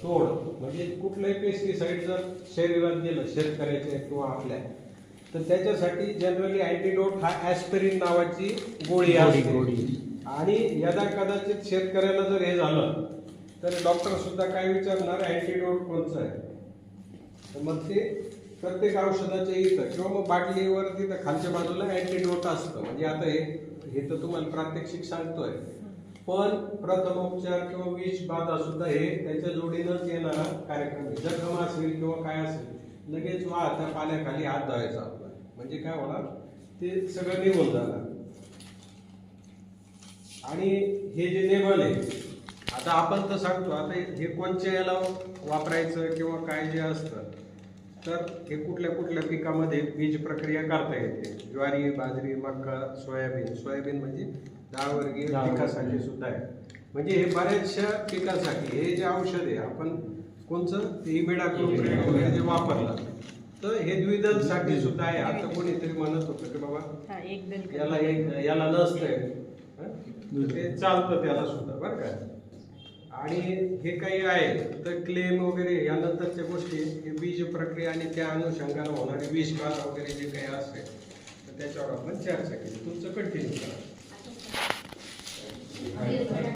तोड म्हणजे कुठलंही पेस्टिसाइड जर शरीरात गेलं शेतकऱ्याच्या किंवा आपल्या, तर त्याच्यासाठी जनरली अँटीडोट हा ॲस्पिरिन नावाची गोळी असते. आणि यदा कदाचित शेतकऱ्याला जर हे झालं तर डॉक्टर सुद्धा काय विचारणार अँटीडोट कोणचं आहे. तर मग ते प्रत्येक औषधाच्या इथं किंवा मग बाटलीवर तिथं खालच्या बाजूला अँटीडोट असतं. म्हणजे आता हे तर तुम्हाला प्रात्यक्षिक सांगतोय, पण प्रथमोपचार किंवा विष बाधा सुद्धा हे त्याच्या जोडीनंच येणारा कार्यक्रम आहे. जखम असेल किंवा काय असेल लगेच वाहत्या पाण्याखाली हात धुवायचा आपला, म्हणजे काय होणार ते सगळं निघून जाणार. आणि हे जे लेबल आहे आता आपण तर सांगतो, आता हे कोणत्या याला वापरायचं किंवा काय जे असतं, तर हे कुठल्या कुठल्या पिकामध्ये बीज प्रक्रिया करता येते. ज्वारी, बाजरी, मका, सोयाबीन म्हणजे डाळवर्गीय पिकासाठी सुद्धा आहे. म्हणजे हे बऱ्याचशा पिकासाठी हे जे औषध आहे आपण कोणचं इमिडाक्लोप्रिड वगैरे जे वापरलं, तर हे द्विदलसाठी सुद्धा आहे. आता कोणीतरी म्हणत होतं की बाबा याला नसतंय, ते चालतं त्याला सुद्धा बरं का. आणि हे काही आहे तर क्लेम वगैरे यानंतरच्या गोष्टी हे बीज प्रक्रिया आणि त्या अनुषंगाने होणारे विषबाधा वगैरे जे काही असेल तर त्याच्यावर आपण चर्चा केली. तुमचं कंटिन्यू करा.